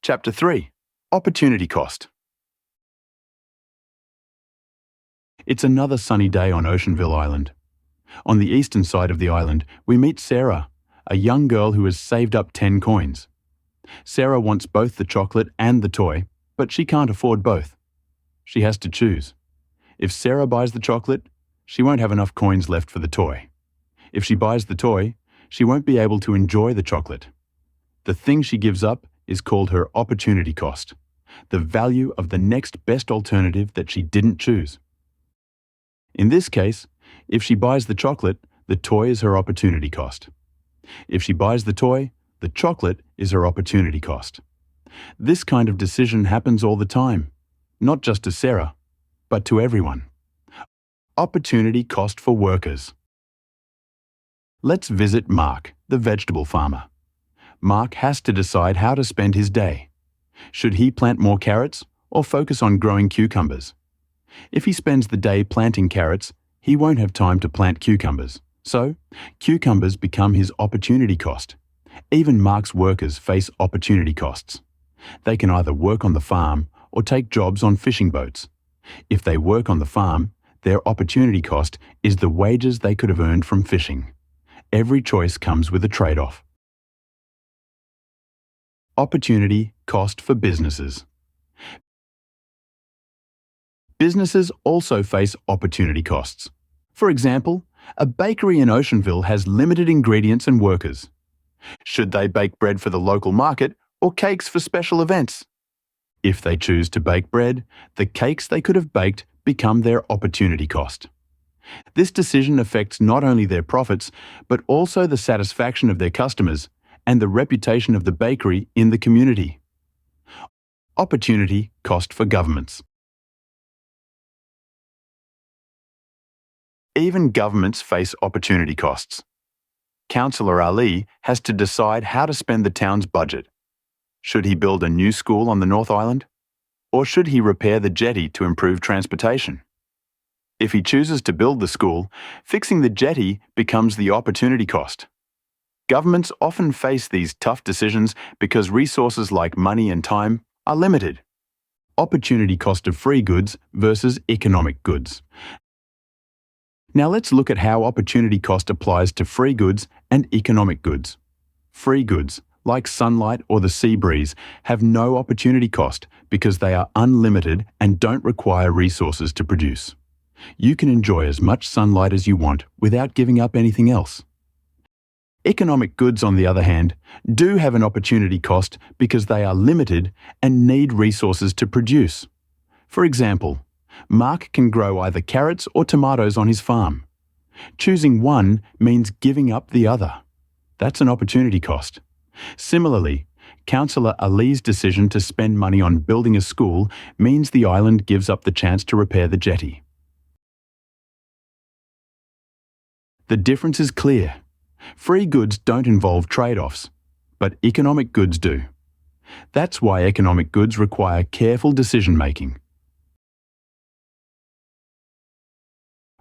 Chapter 3. Opportunity Cost. It's another sunny day on Oceanville Island. On the eastern side of the island, we meet Sarah, a young girl who has saved up 10 coins. Sarah wants both the chocolate and the toy, but she can't afford both. She has to choose. If Sarah buys the chocolate, she won't have enough coins left for the toy. If she buys the toy, she won't be able to enjoy the chocolate. The thing she gives up is called her opportunity cost, the value of the next best alternative that she didn't choose. In this case, if she buys the chocolate, the toy is her opportunity cost. If she buys the toy, the chocolate is her opportunity cost. This kind of decision happens all the time, not just to Sarah, but to everyone. Opportunity cost for workers. Let's visit Mark, the vegetable farmer. Mark has to decide how to spend his day. Should he plant more carrots or focus on growing cucumbers? If he spends the day planting carrots, he won't have time to plant cucumbers. So, cucumbers become his opportunity cost. Even Mark's workers face opportunity costs. They can either work on the farm or take jobs on fishing boats. If they work on the farm, their opportunity cost is the wages they could have earned from fishing. Every choice comes with a trade-off. Opportunity cost for businesses. Businesses also face opportunity costs. For example, a bakery in Oceanville has limited ingredients and workers. Should they bake bread for the local market or cakes for special events? If they choose to bake bread, the cakes they could have baked become their opportunity cost. This decision affects not only their profits, but also the satisfaction of their customers and the reputation of the bakery in the community. Opportunity cost for governments. Even governments face opportunity costs. Councillor Ali has to decide how to spend the town's budget. Should he build a new school on the North Island? Or should he repair the jetty to improve transportation? If he chooses to build the school, fixing the jetty becomes the opportunity cost. Governments often face these tough decisions because resources like money and time are limited. Opportunity cost of free goods versus economic goods. Now let's look at how opportunity cost applies to free goods and economic goods. Free goods, like sunlight or the sea breeze, have no opportunity cost because they are unlimited and don't require resources to produce. You can enjoy as much sunlight as you want without giving up anything else. Economic goods, on the other hand, do have an opportunity cost because they are limited and need resources to produce. For example, Mark can grow either carrots or tomatoes on his farm. Choosing one means giving up the other. That's an opportunity cost. Similarly, Councillor Ali's decision to spend money on building a school means the island gives up the chance to repair the jetty. The difference is clear. Free goods don't involve trade-offs, but economic goods do. That's why economic goods require careful decision-making.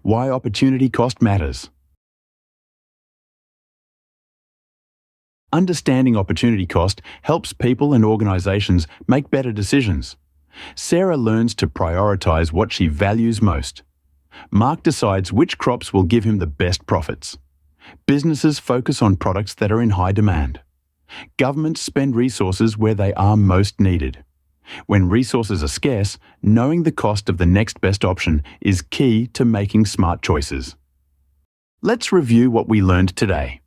Why opportunity cost matters. Understanding opportunity cost helps people and organisations make better decisions. Sarah learns to prioritise what she values most. Mark decides which crops will give him the best profits. Businesses focus on products that are in high demand. Governments spend resources where they are most needed. When resources are scarce, knowing the cost of the next best option is key to making smart choices. Let's review what we learned today.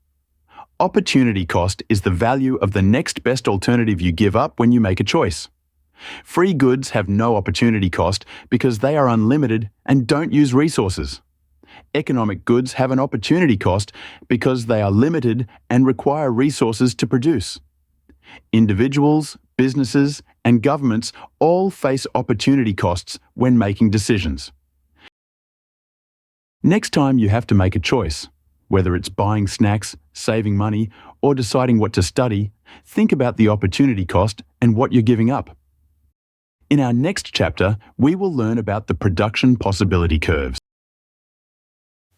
Opportunity cost is the value of the next best alternative you give up when you make a choice. Free goods have no opportunity cost because they are unlimited and don't use resources. Economic goods have an opportunity cost because they are limited and require resources to produce. Individuals, businesses, and governments all face opportunity costs when making decisions. Next time you have to make a choice, whether it's buying snacks, saving money, or deciding what to study, think about the opportunity cost and what you're giving up. In our next chapter, we will learn about the production possibility curves.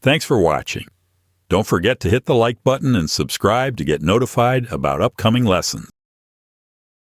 Thanks for watching. Don't forget to hit the like button and subscribe to get notified about upcoming lessons.